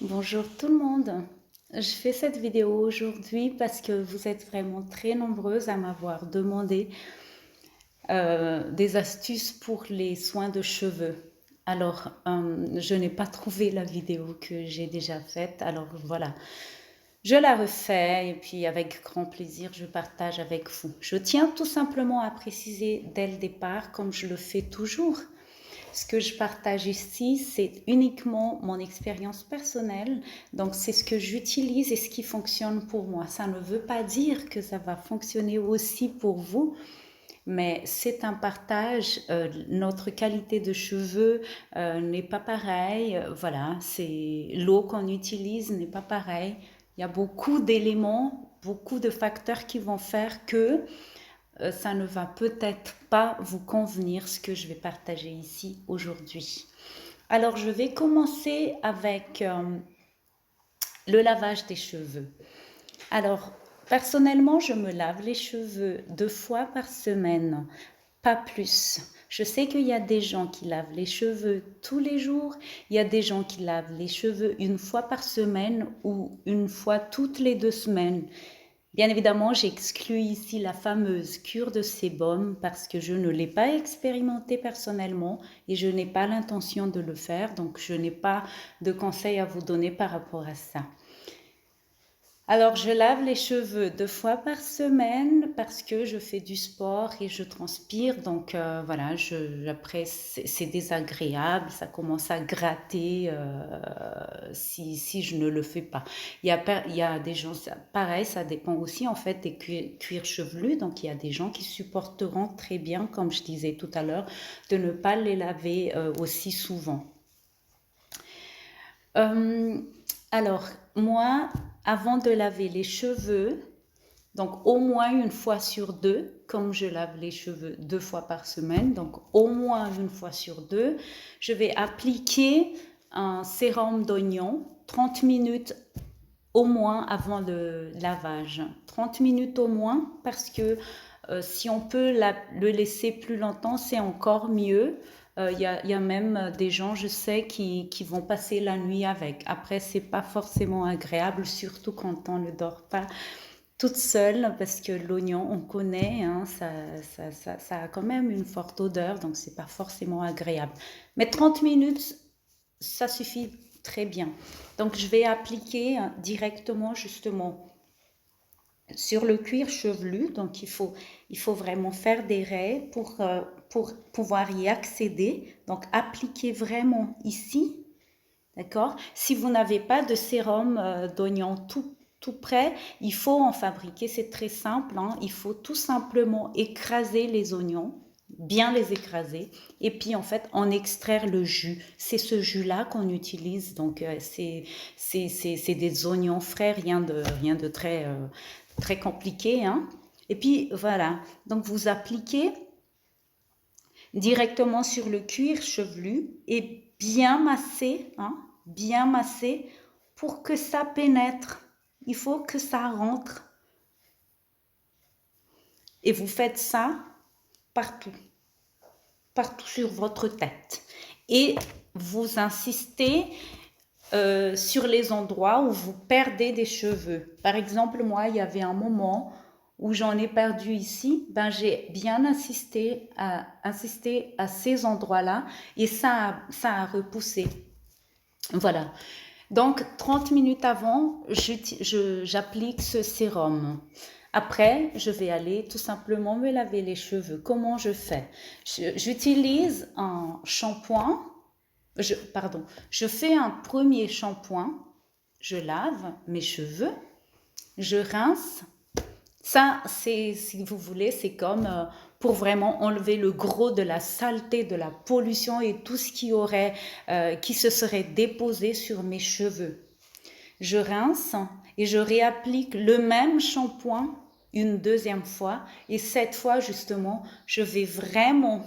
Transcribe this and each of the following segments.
Bonjour tout le monde. Je fais cette vidéo aujourd'hui parce que vous êtes vraiment très nombreuses à m'avoir demandé des astuces pour les soins de cheveux. Alors, je n'ai pas trouvé la vidéo que j'ai déjà faite. Alors voilà, je la refais et puis avec grand plaisir, je partage avec vous. Je tiens tout simplement à préciser dès le départ, comme je le fais toujours, ce que je partage ici, c'est uniquement mon expérience personnelle. Donc, c'est ce que j'utilise et ce qui fonctionne pour moi. Ça ne veut pas dire que ça va fonctionner aussi pour vous, mais c'est un partage. Notre qualité de cheveux n'est pas pareille. Voilà, c'est l'eau qu'on utilise n'est pas pareille. Il y a beaucoup d'éléments, beaucoup de facteurs qui vont faire que ça ne va peut-être pas vous convenir ce que je vais partager ici aujourd'hui. Alors, je vais commencer avec le lavage des cheveux. Alors, personnellement, je me lave les cheveux 2 fois par semaine, pas plus. Je sais qu'il y a des gens qui lavent les cheveux tous les jours, il y a des gens qui lavent les cheveux 1 fois par semaine ou 1 fois toutes les 2 semaines. Bien évidemment, j'exclus ici la fameuse cure de sébum parce que je ne l'ai pas expérimentée personnellement et je n'ai pas l'intention de le faire, donc je n'ai pas de conseils à vous donner par rapport à ça. Alors, je lave les cheveux 2 fois par semaine parce que je fais du sport et je transpire. Donc, voilà, après, c'est désagréable, ça commence à gratter si je ne le fais pas. Il y a des gens, pareil, ça dépend aussi en fait des cuirs chevelus. Donc, il y a des gens qui supporteront très bien, comme je disais tout à l'heure, de ne pas les laver aussi souvent. Euh, alors, moi, avant de laver les cheveux, donc au moins 1 fois sur 2, comme je lave les cheveux 2 fois par semaine, donc au moins 1 fois sur 2, je vais appliquer un sérum d'oignon 30 minutes au moins avant le lavage. 30 minutes au moins parce que si on peut le laisser plus longtemps, c'est encore mieux. Y a même des gens, je sais, qui vont passer la nuit avec. Après, c'est pas forcément agréable, surtout quand on ne dort pas toute seule, parce que l'oignon, on connaît, hein, ça a quand même une forte odeur, donc c'est pas forcément agréable. Mais 30 minutes, ça suffit très bien. Donc, je vais appliquer directement, justement, sur le cuir chevelu. Donc, il faut vraiment faire des raies pour pouvoir y accéder. Donc, appliquez vraiment ici, d'accord? Si vous n'avez pas de sérum d'oignon tout prêt, il faut en fabriquer, c'est très simple, hein. Il faut tout simplement écraser les oignons, bien les écraser, et puis en fait en extraire le jus. C'est ce jus-là qu'on utilise, donc c'est des oignons frais, rien de très compliqué, hein. Et puis voilà, donc vous appliquez directement sur le cuir chevelu et bien masser, hein, bien masser pour que ça pénètre. Il faut que ça rentre. Et vous faites ça partout, partout sur votre tête. Et vous insistez sur les endroits où vous perdez des cheveux. Par exemple, moi, il y avait un moment où j'en ai perdu ici, ben j'ai bien insisté à ces endroits-là et ça a repoussé. Voilà. Donc, 30 minutes avant, j'applique ce sérum. Après, je vais aller tout simplement me laver les cheveux. Comment je fais? J'utilise un shampoing. Pardon, je fais un premier shampoing. Je lave mes cheveux. Je rince. Ça, c'est, si vous voulez, c'est comme pour vraiment enlever le gros de la saleté, de la pollution et tout ce qui se serait déposé sur mes cheveux. Je rince et je réapplique le même shampoing une deuxième fois. Et cette fois, justement, je vais vraiment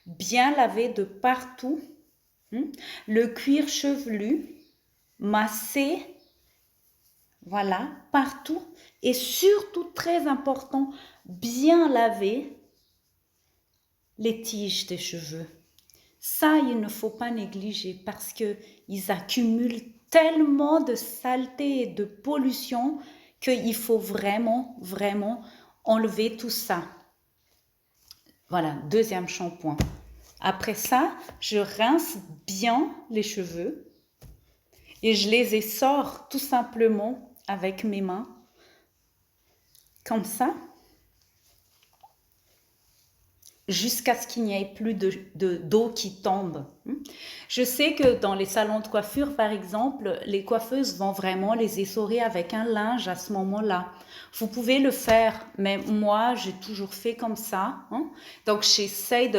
bien laver de partout le cuir chevelu, masser, voilà, partout. Et surtout, très important, bien laver les tiges des cheveux. Ça, il ne faut pas négliger parce qu'ils accumulent tellement de saleté et de pollution qu'il faut vraiment, vraiment enlever tout ça. Voilà, deuxième shampoing. Après ça, je rince bien les cheveux et je les essore tout simplement avec mes mains, comme ça, jusqu'à ce qu'il n'y ait plus d'eau qui tombe. Je sais que dans les salons de coiffure, par exemple, les coiffeuses vont vraiment les essorer avec un linge à ce moment-là. Vous pouvez le faire, mais moi, j'ai toujours fait comme ça. Donc, j'essaie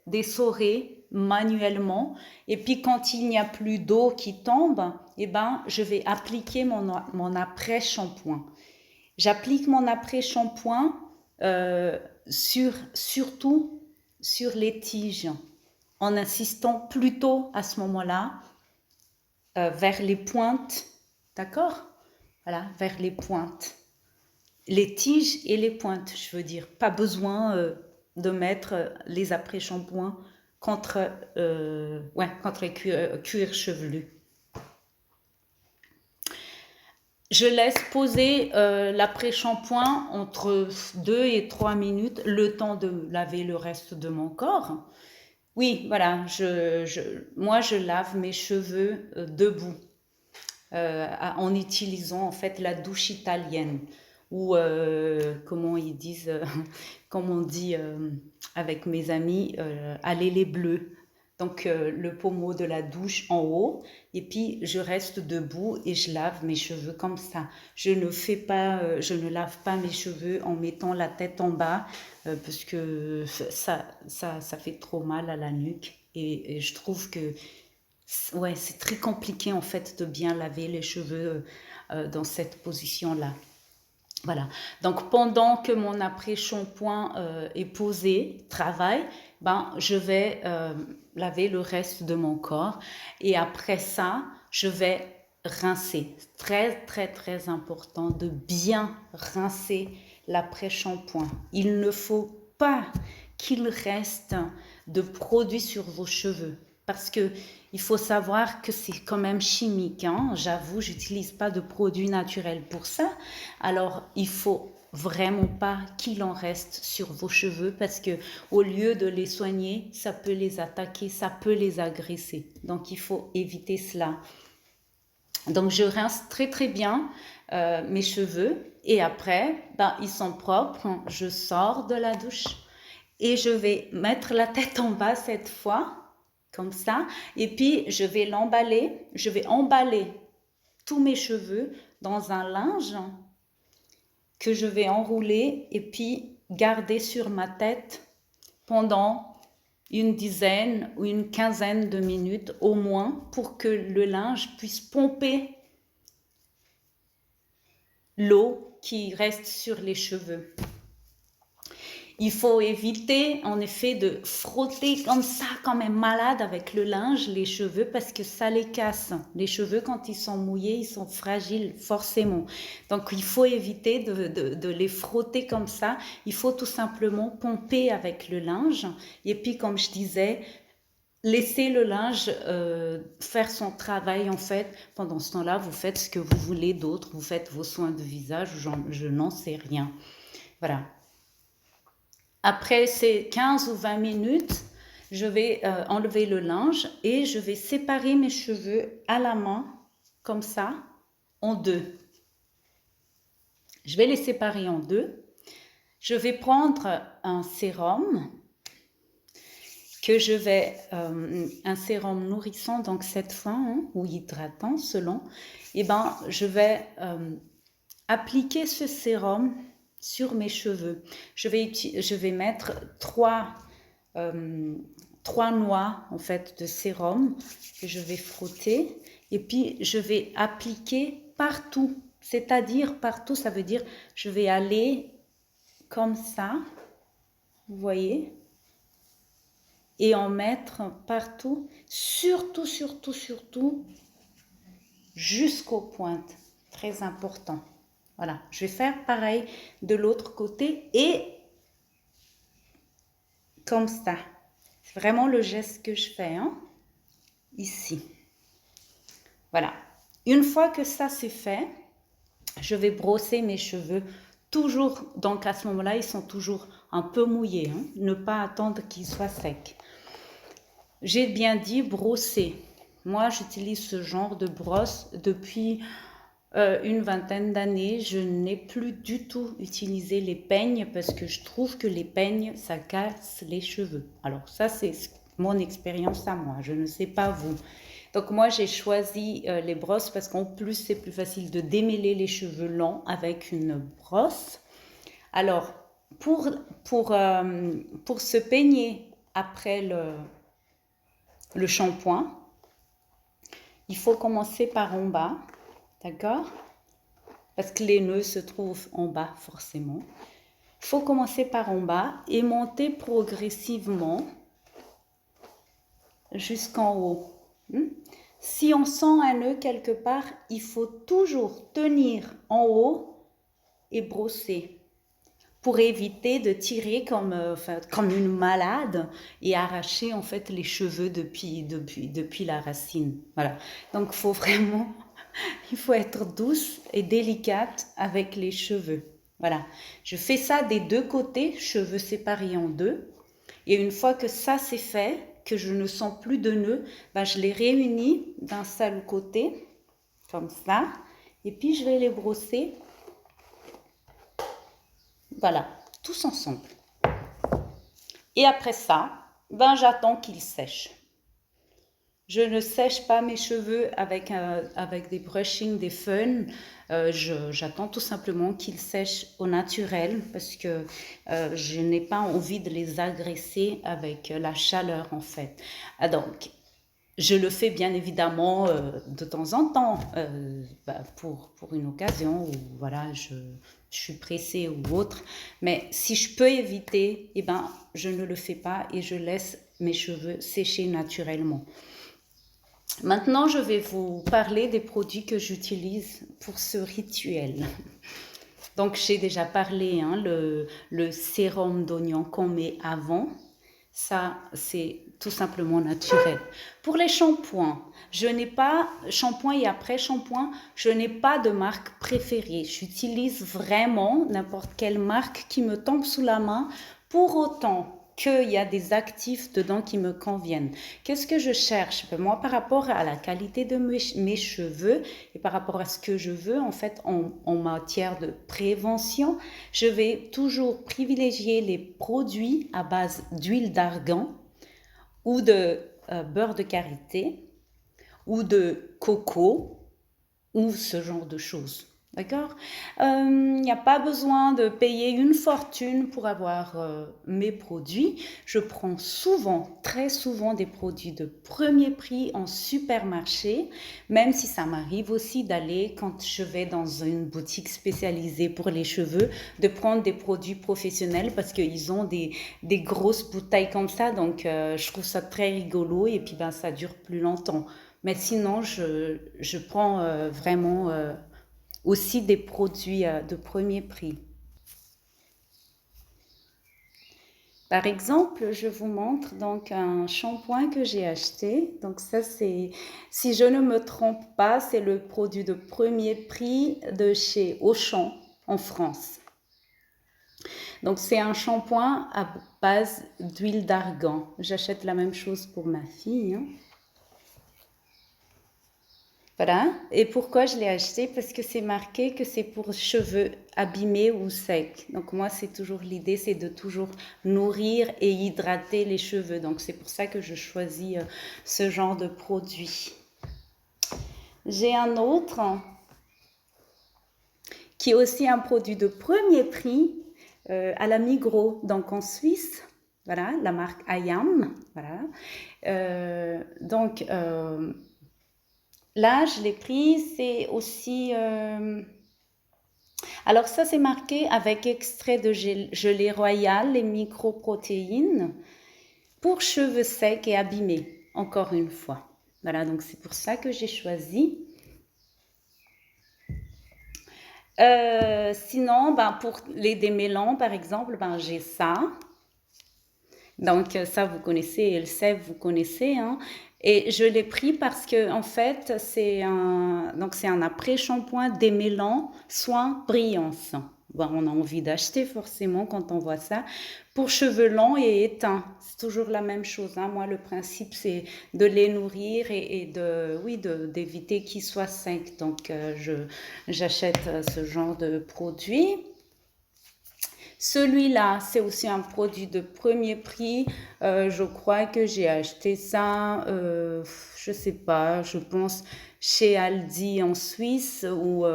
d'essorer manuellement. Et puis, quand il n'y a plus d'eau qui tombe, eh ben, je vais appliquer mon après-shampoing. J'applique mon après-shampoing surtout sur les tiges, en insistant plutôt à ce moment-là vers les pointes, d'accord? Voilà, vers les pointes. Les tiges et les pointes, je veux dire. Pas besoin de mettre les après-shampoings contre les cuirs chevelus. Je laisse poser l'après-shampoing entre 2 et 3 minutes, le temps de laver le reste de mon corps. Oui, voilà, moi je lave mes cheveux debout en utilisant en fait la douche italienne ou comment ils disent, comme on dit avec mes amis, à les bleus. Donc le pommeau de la douche en haut et puis je reste debout et je lave mes cheveux comme ça. Je ne lave pas mes cheveux en mettant la tête en bas parce que ça fait trop mal à la nuque et je trouve que ouais, c'est très compliqué en fait de bien laver les cheveux dans cette position-là. Voilà, donc pendant que mon après-shampoing est posé, travaille, je vais laver le reste de mon corps et après ça, je vais rincer. Très, très, très important de bien rincer l'après-shampoing. Il ne faut pas qu'il reste de produits sur vos cheveux parce que il faut savoir que c'est quand même chimique. J'avoue, j'utilise pas de produits naturels pour ça. Alors, il faut vraiment pas qu'il en reste sur vos cheveux parce que au lieu de les soigner, ça peut les attaquer, ça peut les agresser. Donc, il faut éviter cela. Donc, je rince très très bien mes cheveux et après, ils sont propres. Je sors de la douche et je vais mettre la tête en bas cette fois. Comme ça, et puis je vais emballer tous mes cheveux dans un linge que je vais enrouler et puis garder sur ma tête pendant une dizaine ou une quinzaine de minutes au moins pour que le linge puisse pomper l'eau qui reste sur les cheveux. Il faut éviter en effet de frotter comme ça, comme un malade avec le linge, les cheveux, parce que ça les casse. Les cheveux, quand ils sont mouillés, ils sont fragiles, forcément. Donc, il faut éviter de les frotter comme ça. Il faut tout simplement pomper avec le linge. Et puis, comme je disais, laisser le linge faire son travail en fait. Pendant ce temps-là, vous faites ce que vous voulez d'autre. Vous faites vos soins de visage, je n'en sais rien. Voilà. Après ces 15 ou 20 minutes, je vais enlever le linge et je vais séparer mes cheveux à la main, comme ça, en deux. Je vais les séparer en deux. Je vais prendre un sérum un sérum nourrissant, donc cette fois, ou hydratant selon, je vais appliquer ce sérum sur mes cheveux. Je vais mettre trois noix en fait de sérum que je vais frotter et puis je vais appliquer partout. C'est-à-dire partout, ça veut dire je vais aller comme ça, vous voyez, et en mettre partout, surtout jusqu'aux pointes. Très important. Voilà, je vais faire pareil de l'autre côté et comme ça. C'est vraiment le geste que je fais, ici. Voilà. Une fois que ça c'est fait, je vais brosser mes cheveux toujours. Donc à ce moment-là, ils sont toujours un peu mouillés, hein, ne pas attendre qu'ils soient secs. J'ai bien dit brosser. Moi, j'utilise ce genre de brosse depuis une vingtaine d'années. Je n'ai plus du tout utilisé les peignes parce que je trouve que les peignes, ça casse les cheveux. Alors ça, c'est mon expérience à moi. Je ne sais pas vous. Donc moi, j'ai choisi les brosses parce qu'en plus, c'est plus facile de démêler les cheveux longs avec une brosse. Alors, pour, pour se peigner après le shampoing, il faut commencer par en bas, d'accord? Parce que les nœuds se trouvent en bas forcément. Il faut commencer par en bas et monter progressivement jusqu'en haut. Si on sent un nœud quelque part, il faut toujours tenir en haut et brosser pour éviter de tirer comme une malade et arracher en fait les cheveux depuis la racine. Voilà. Donc il faut être douce et délicate avec les cheveux. Voilà. Je fais ça des deux côtés, cheveux séparés en deux. Et une fois que ça c'est fait, que je ne sens plus de nœuds, je les réunis d'un seul côté, comme ça. Et puis je vais les brosser. Voilà, tous ensemble. Et après ça, j'attends qu'ils sèchent. Je ne sèche pas mes cheveux avec des brushing, des fun. J'attends tout simplement qu'ils sèchent au naturel parce que je n'ai pas envie de les agresser avec la chaleur en fait. Donc, je le fais bien évidemment de temps en temps pour une occasion où voilà, je suis pressée ou autre. Mais si je peux éviter, je ne le fais pas et je laisse mes cheveux sécher naturellement. Maintenant, je vais vous parler des produits que j'utilise pour ce rituel. Donc, j'ai déjà parlé, hein, le sérum d'oignon qu'on met avant. Ça, c'est tout simplement naturel. Pour les shampoings, je n'ai pas, shampoing et après-shampoing, je n'ai pas de marque préférée. J'utilise vraiment n'importe quelle marque qui me tombe sous la main, pour autant qu'il y a des actifs dedans qui me conviennent. Qu'est-ce que je cherche? Moi, par rapport à la qualité de mes cheveux et par rapport à ce que je veux, en fait, en matière de prévention, je vais toujours privilégier les produits à base d'huile d'argan ou de beurre de karité ou de coco ou ce genre de choses. D'accord? Il n'y a pas besoin de payer une fortune pour avoir mes produits. Je prends souvent, très souvent, des produits de premier prix en supermarché, même si ça m'arrive aussi d'aller, quand je vais dans une boutique spécialisée pour les cheveux, de prendre des produits professionnels parce qu'ils ont des grosses bouteilles comme ça. Donc, je trouve ça très rigolo et puis ça dure plus longtemps. Mais sinon, je prends vraiment aussi des produits de premier prix. Par exemple, je vous montre donc un shampoing que j'ai acheté. Donc ça, c'est, si je ne me trompe pas, c'est le produit de premier prix de chez Auchan en France. Donc c'est un shampoing à base d'huile d'argan. J'achète la même chose pour ma fille, hein. Voilà. Et pourquoi je l'ai acheté? Parce que c'est marqué que c'est pour cheveux abîmés ou secs. Donc moi, c'est toujours l'idée, c'est de toujours nourrir et hydrater les cheveux. Donc c'est pour ça que je choisis ce genre de produit. J'ai un autre qui est aussi un produit de premier prix à la Migros, donc en Suisse. Voilà, la marque Ayam. Voilà. Là, je l'ai pris, c'est aussi... Alors ça, c'est marqué avec extrait de gelée royale, les microprotéines pour cheveux secs et abîmés, encore une fois. Voilà, donc c'est pour ça que j'ai choisi. Sinon, pour les démêlants, par exemple, j'ai ça. Donc ça, vous connaissez, Elseve, vous connaissez, hein. Et je l'ai pris parce que en fait, c'est un après-shampoing démêlant soin brillance. Bon, on a envie d'acheter forcément quand on voit ça. Pour cheveux longs et éteints, c'est toujours la même chose, hein. Moi, le principe, c'est de les nourrir et d'éviter qu'ils soient secs. Donc, j'achète ce genre de produit. Celui-là, c'est aussi un produit de premier prix. Je crois que j'ai acheté ça, je sais pas, je pense chez Aldi en Suisse ou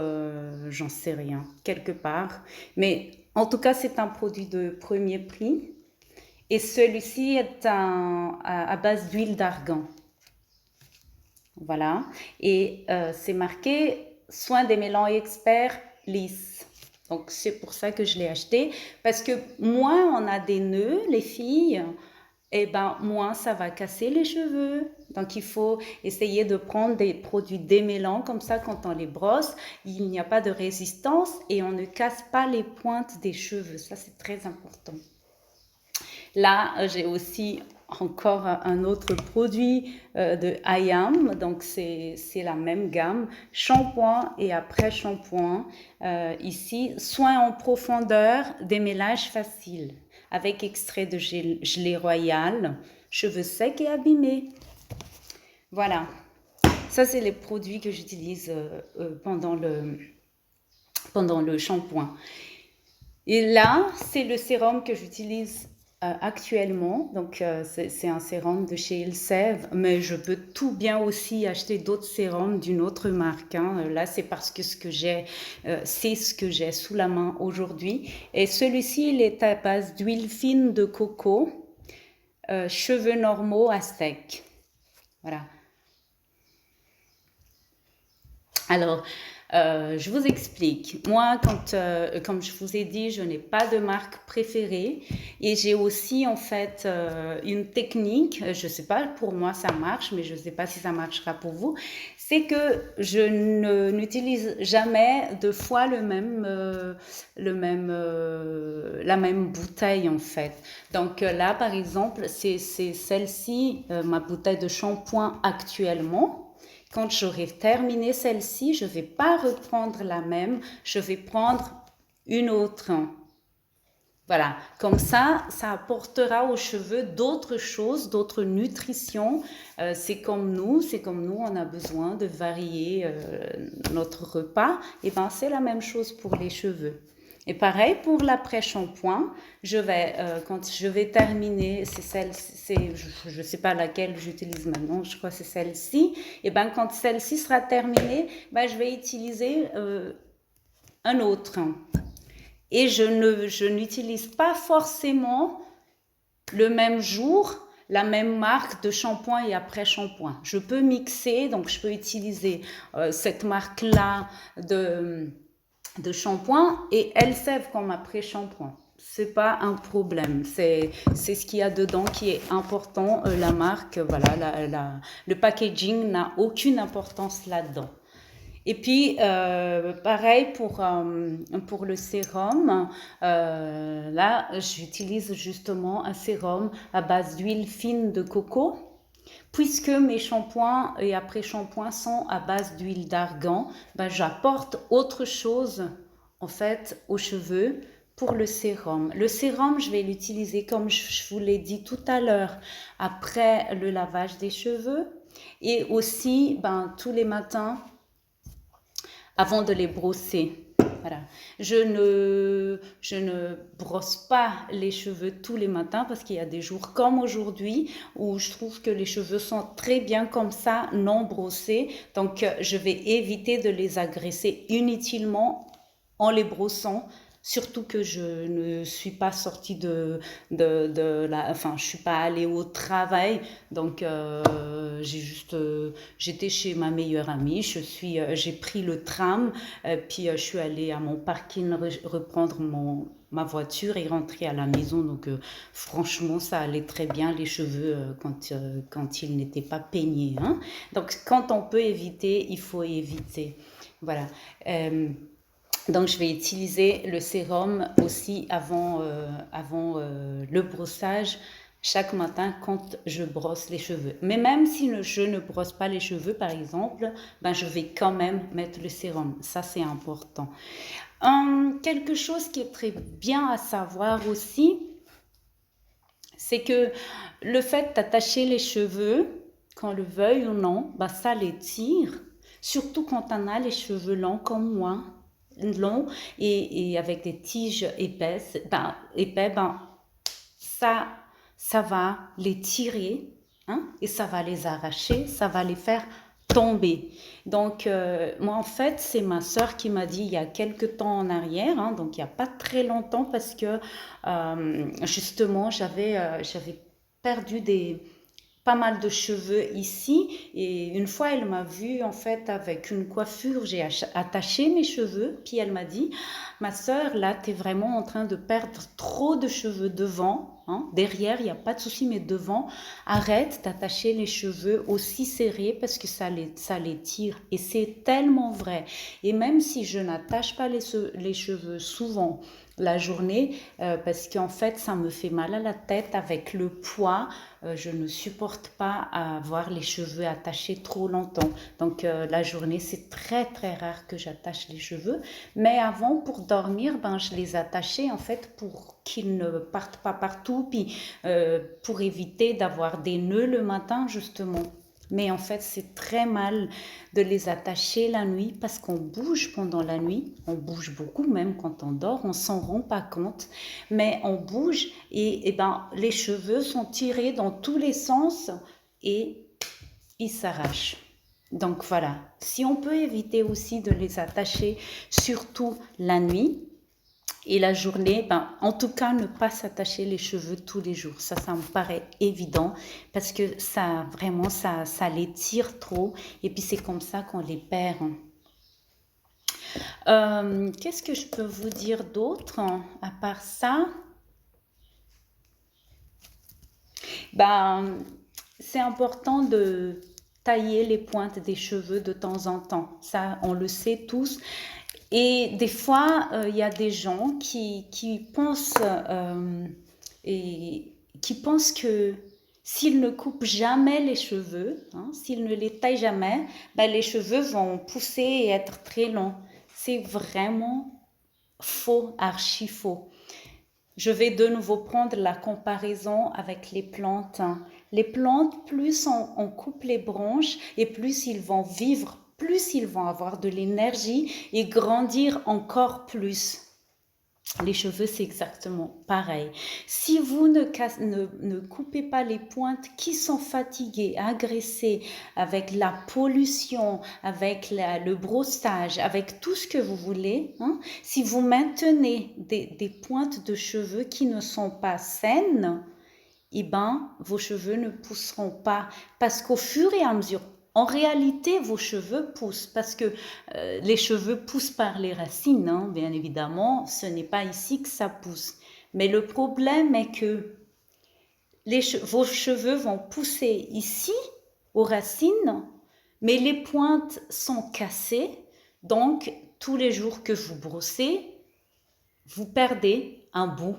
j'en sais rien, quelque part. Mais en tout cas, c'est un produit de premier prix. Et celui-ci est à base d'huile d'argan. Voilà. Et c'est marqué soin des mélans experts lisses. Donc c'est pour ça que je l'ai acheté. Parce que moins on a des nœuds, les filles, et ben moins ça va casser les cheveux. Donc il faut essayer de prendre des produits démêlants, comme ça quand on les brosse, il n'y a pas de résistance et on ne casse pas les pointes des cheveux. Ça c'est très important. Là, j'ai aussi encore un autre produit de IAM, donc c'est la même gamme, shampoing et après shampoing. Ici, soin en profondeur, démêlage facile, avec extrait de gelée royale, cheveux secs et abîmés. Voilà, ça c'est les produits que j'utilise pendant le shampoing. Et là, c'est le sérum que j'utilise actuellement. Donc, c'est un sérum de chez Elseve, mais je peux tout bien aussi acheter d'autres sérums d'une autre marque, hein. Là, c'est parce que c'est ce que j'ai sous la main aujourd'hui. Et celui-ci, il est à base d'huile fine de coco, cheveux normaux à sec. Voilà. Alors, je vous explique. Moi, comme je vous ai dit, je n'ai pas de marque préférée et j'ai aussi en fait une technique. Je ne sais pas, pour moi ça marche, mais je ne sais pas si ça marchera pour vous. C'est que je n'utilise jamais deux fois la même bouteille en fait. Donc là, par exemple, c'est celle-ci, ma bouteille de shampoing actuellement. Quand j'aurai terminé celle-ci, je ne vais pas reprendre la même, je vais prendre une autre. Voilà, comme ça apportera aux cheveux d'autres choses, d'autres nutritions. C'est comme nous, on a besoin de varier notre repas. Et ben c'est la même chose pour les cheveux. Et pareil pour l'après-shampoing, quand je vais terminer, je ne sais pas laquelle j'utilise maintenant, je crois que c'est celle-ci. Et ben quand celle-ci sera terminée, ben, je vais utiliser un autre. Et je n'utilise pas forcément le même jour la même marque de shampoing et après-shampoing. Je peux mixer, donc je peux utiliser cette marque-là de shampoing et Elseve comme après-shampoing. C'est pas un problème. C'est ce qu'il y a dedans qui est important. La marque, voilà, le packaging n'a aucune importance là-dedans. Et puis, pareil pour le sérum. Là, j'utilise justement un sérum à base d'huile fine de coco, puisque mes shampoings et après-shampoings sont à base d'huile d'argan. Ben, j'apporte autre chose, en fait, aux cheveux pour le sérum. Le sérum, je vais l'utiliser, comme je vous l'ai dit tout à l'heure, après le lavage des cheveux. Et aussi, ben, tous les matins, avant de les brosser. Voilà. Je ne brosse pas les cheveux tous les matins parce qu'il y a des jours comme aujourd'hui où je trouve que les cheveux sont très bien comme ça, non brossés. Donc, je vais éviter de les agresser inutilement en les brossant. Surtout que je ne suis pas sortie enfin, je suis pas allée au travail, donc j'étais chez ma meilleure amie. J'ai pris le tram, puis je suis allée à mon parking reprendre ma voiture et rentrer à la maison. Donc franchement, ça allait très bien les cheveux quand ils n'étaient pas peignés, hein. Donc quand on peut éviter, il faut éviter. Voilà. Donc, je vais utiliser le sérum aussi avant le brossage chaque matin quand je brosse les cheveux. Mais même si je ne brosse pas les cheveux, par exemple, ben, je vais quand même mettre le sérum. Ça, c'est important. Quelque chose qui est très bien à savoir aussi, c'est que le fait d'attacher les cheveux, qu'on le veuille ou non, ben, ça les tire. Surtout quand on a les cheveux longs comme moi, longs et avec des tiges épaisses, ben, ça, ça va les tirer, hein, et ça va les arracher, ça va les faire tomber. Donc, moi, en fait, c'est ma sœur qui m'a dit il y a quelques temps en arrière, hein, donc il n'y a pas très longtemps, parce que justement, j'avais perdu pas mal de cheveux ici, et une fois elle m'a vue en fait avec une coiffure, j'ai attaché mes cheveux, puis elle m'a dit, ma soeur, là tu es vraiment en train de perdre trop de cheveux devant, hein. Derrière il n'y a pas de souci, mais devant arrête d'attacher les cheveux aussi serrés parce que ça les tire, et c'est tellement vrai. Et même si je n'attache pas les cheveux souvent la journée, parce qu'en fait ça me fait mal à la tête avec le poids. Je ne supporte pas avoir les cheveux attachés trop longtemps. Donc la journée, c'est très très rare que j'attache les cheveux. Mais avant, pour dormir, ben, je les attachais en fait pour qu'ils ne partent pas partout, puis pour éviter d'avoir des nœuds le matin justement. Mais en fait, c'est très mal de les attacher la nuit parce qu'on bouge pendant la nuit. On bouge beaucoup, même quand on dort, on s'en rend pas compte. Mais on bouge et ben, les cheveux sont tirés dans tous les sens et ils s'arrachent. Donc voilà, si on peut éviter aussi de les attacher, surtout la nuit, et la journée, ben, en tout cas, ne pas s'attacher les cheveux tous les jours. Ça me paraît évident parce que ça, vraiment, ça les tire trop. Et puis, c'est comme ça qu'on les perd. Qu'est-ce que je peux vous dire d'autre à part ça? Ben, c'est important de tailler les pointes des cheveux de temps en temps. Ça, on le sait tous. Et des fois, il y a des gens qui pensent que s'ils ne coupent jamais les cheveux, hein, s'ils ne les taillent jamais, ben, les cheveux vont pousser et être très longs. C'est vraiment faux, archi faux. Je vais de nouveau prendre la comparaison avec les plantes. Les plantes, plus on coupe les branches et plus ils vont vivre, plus ils vont avoir de l'énergie et grandir encore plus. Les cheveux, c'est exactement pareil. Si vous ne coupez pas les pointes qui sont fatiguées, agressées, avec la pollution, avec le brossage, avec tout ce que vous voulez, hein, si vous maintenez des pointes de cheveux qui ne sont pas saines, eh ben, vos cheveux ne pousseront pas. Parce qu'au fur et à mesure, en réalité, vos cheveux poussent parce que les cheveux poussent par les racines, hein, bien évidemment. Ce n'est pas ici que ça pousse. Mais le problème est que vos cheveux vont pousser ici, aux racines, mais les pointes sont cassées. Donc, tous les jours que vous brossez, vous perdez un bout.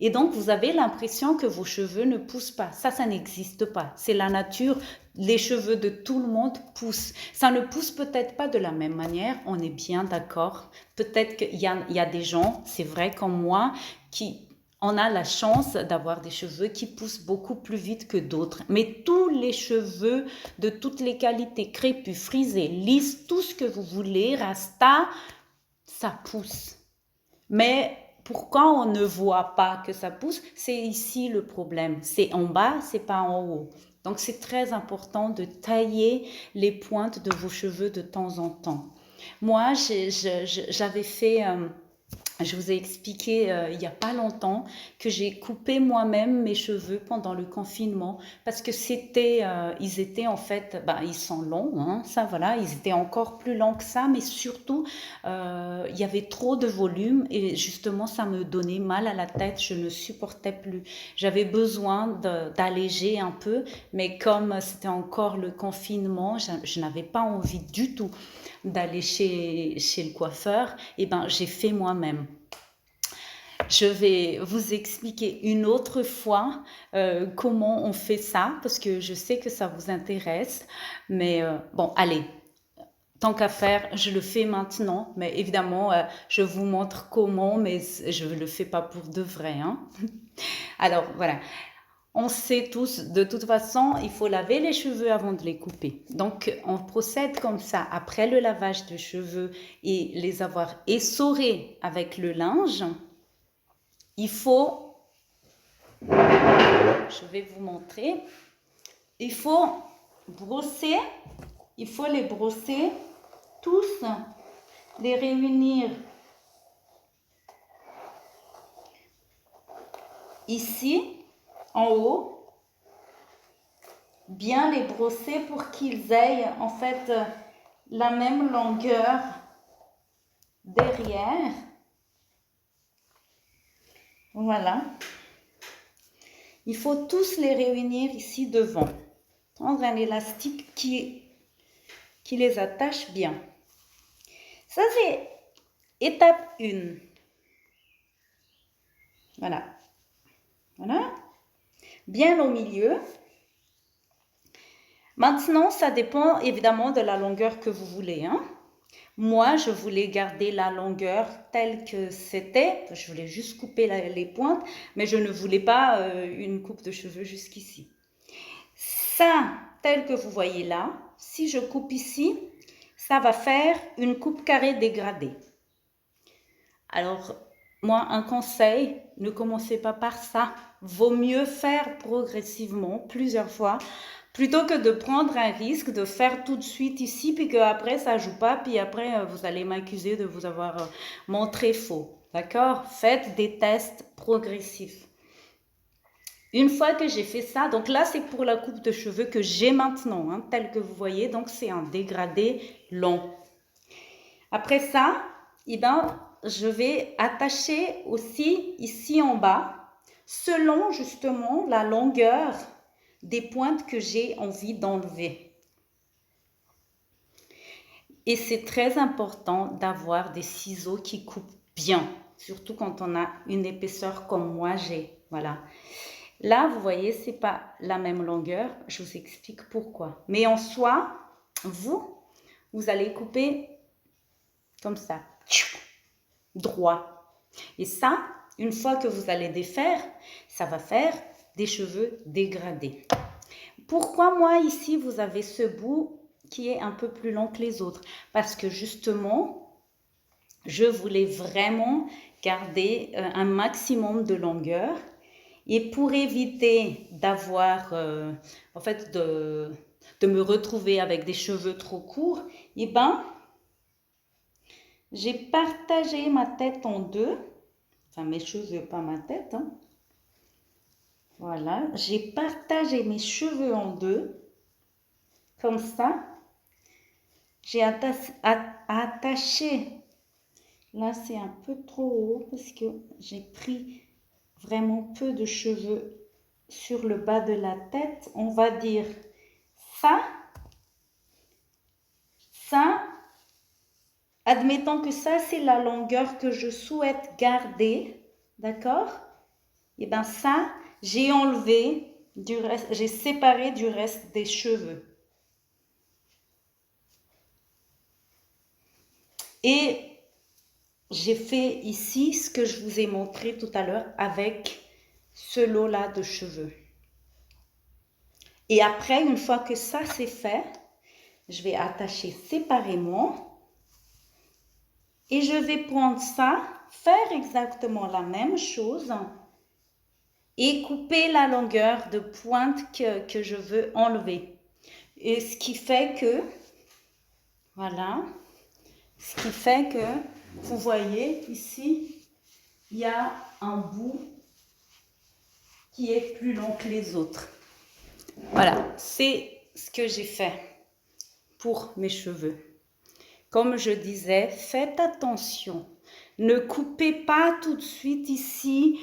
Et donc, vous avez l'impression que vos cheveux ne poussent pas. Ça n'existe pas. C'est la nature. Les cheveux de tout le monde poussent. Ça ne pousse peut-être pas de la même manière, on est bien d'accord. Peut-être qu'il y a des gens, c'est vrai comme moi, on a la chance d'avoir des cheveux qui poussent beaucoup plus vite que d'autres. Mais tous les cheveux de toutes les qualités, crépus, frisés, lisses, tout ce que vous voulez, rasta, ça pousse. Mais pourquoi on ne voit pas que ça pousse? C'est ici le problème. C'est en bas, c'est pas en haut. Donc c'est très important de tailler les pointes de vos cheveux de temps en temps. Moi, j'avais fait... je vous ai expliqué il n'y a pas longtemps que j'ai coupé moi-même mes cheveux pendant le confinement parce que ils étaient en fait, ils sont longs, hein, ça voilà, ils étaient encore plus longs que ça, mais surtout il y avait trop de volume et justement ça me donnait mal à la tête, je ne supportais plus. J'avais besoin d'alléger un peu, mais comme c'était encore le confinement, je n'avais pas envie du tout d'aller chez le coiffeur, et ben j'ai fait moi-même. je vais vous expliquer une autre fois comment on fait ça, parce que je sais que ça vous intéresse. Mais bon, allez, tant qu'à faire, je le fais maintenant. Mais évidemment, je vous montre comment, mais je ne le fais pas pour de vrai, hein. Alors, voilà. On sait tous, de toute façon, il faut laver les cheveux avant de les couper. Donc, on procède comme ça après le lavage de cheveux et les avoir essorés avec le linge. Il faut, je vais vous montrer, il faut brosser, il faut les brosser tous, les réunir ici, en haut, bien les brosser pour qu'ils aient en fait la même longueur derrière. Voilà. Il faut tous les réunir ici devant. Prendre un élastique qui les attache bien. Ça, c'est étape 1. Voilà. Voilà. Bien au milieu. Maintenant, ça dépend évidemment de la longueur que vous voulez, hein. Moi, je voulais garder la longueur telle que c'était. Je voulais juste couper les pointes, mais je ne voulais pas une coupe de cheveux jusqu'ici. Ça, tel que vous voyez là, si je coupe ici, ça va faire une coupe carrée dégradée. Alors, moi, un conseil, ne commencez pas par ça. Vaut mieux faire progressivement, plusieurs fois, plutôt que de prendre un risque de faire tout de suite ici, puis qu'après, ça ne joue pas, puis après, vous allez m'accuser de vous avoir montré faux. D'accord? Faites des tests progressifs. Une fois que j'ai fait ça, donc là, c'est pour la coupe de cheveux que j'ai maintenant, hein, telle que vous voyez. Donc, c'est un dégradé long. Après ça, eh ben, je vais attacher aussi ici en bas, selon justement la longueur des pointes que j'ai envie d'enlever. Et c'est très important d'avoir des ciseaux qui coupent bien, surtout quand on a une épaisseur comme moi j'ai. Voilà. Là, vous voyez, c'est pas la même longueur. Je vous explique pourquoi. Mais en soi, vous allez couper comme ça, droit. Et ça, une fois que vous allez défaire, ça va faire des cheveux dégradés. Pourquoi moi, ici, vous avez ce bout qui est un peu plus long que les autres? Parce que justement, je voulais vraiment garder un maximum de longueur. Et pour éviter d'avoir, en fait, de me retrouver avec des cheveux trop courts, eh ben, j'ai partagé ma tête en deux. Enfin, mes cheveux, pas ma tête, hein. Voilà, j'ai partagé mes cheveux en deux, comme ça. J'ai attaché, là c'est un peu trop haut parce que j'ai pris vraiment peu de cheveux sur le bas de la tête. On va dire ça, ça. Admettons que ça c'est la longueur que je souhaite garder, d'accord? Et bien ça, j'ai enlevé du reste, j'ai séparé du reste des cheveux. Et j'ai fait ici ce que je vous ai montré tout à l'heure avec ce lot-là de cheveux. Et après, une fois que ça c'est fait, je vais attacher séparément. Et je vais prendre ça, faire exactement la même chose et couper la longueur de pointe que je veux enlever. Et ce qui fait que, voilà, ce qui fait que, vous voyez ici, il y a un bout qui est plus long que les autres. Voilà, c'est ce que j'ai fait pour mes cheveux. Comme je disais, faites attention. Ne coupez pas tout de suite ici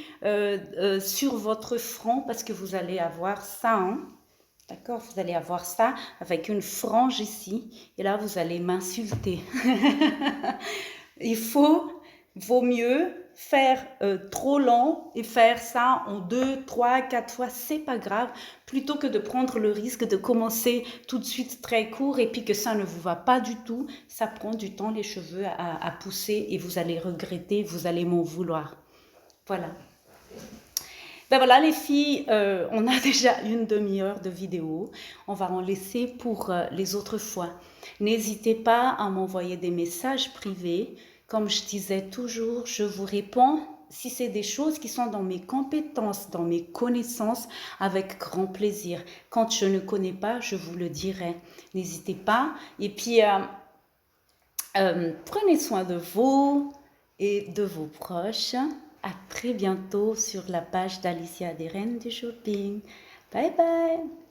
sur votre front parce que vous allez avoir ça, hein. D'accord? Vous allez avoir ça avec une frange ici et là, vous allez m'insulter. Il faut Vaut mieux faire trop lent et faire ça en 2, 3, 4 fois, c'est pas grave, plutôt que de prendre le risque de commencer tout de suite très court et puis que ça ne vous va pas du tout. Ça prend du temps les cheveux à pousser et vous allez regretter, vous allez m'en vouloir. Voilà. Ben voilà les filles, on a déjà une demi-heure de vidéo. On va en laisser pour les autres fois. N'hésitez pas à m'envoyer des messages privés. Comme je disais toujours, je vous réponds si c'est des choses qui sont dans mes compétences, dans mes connaissances, avec grand plaisir. Quand je ne connais pas, je vous le dirai. N'hésitez pas. Et puis, prenez soin de vous et de vos proches. À très bientôt sur la page d'Alicia des Reines du Shopping. Bye bye!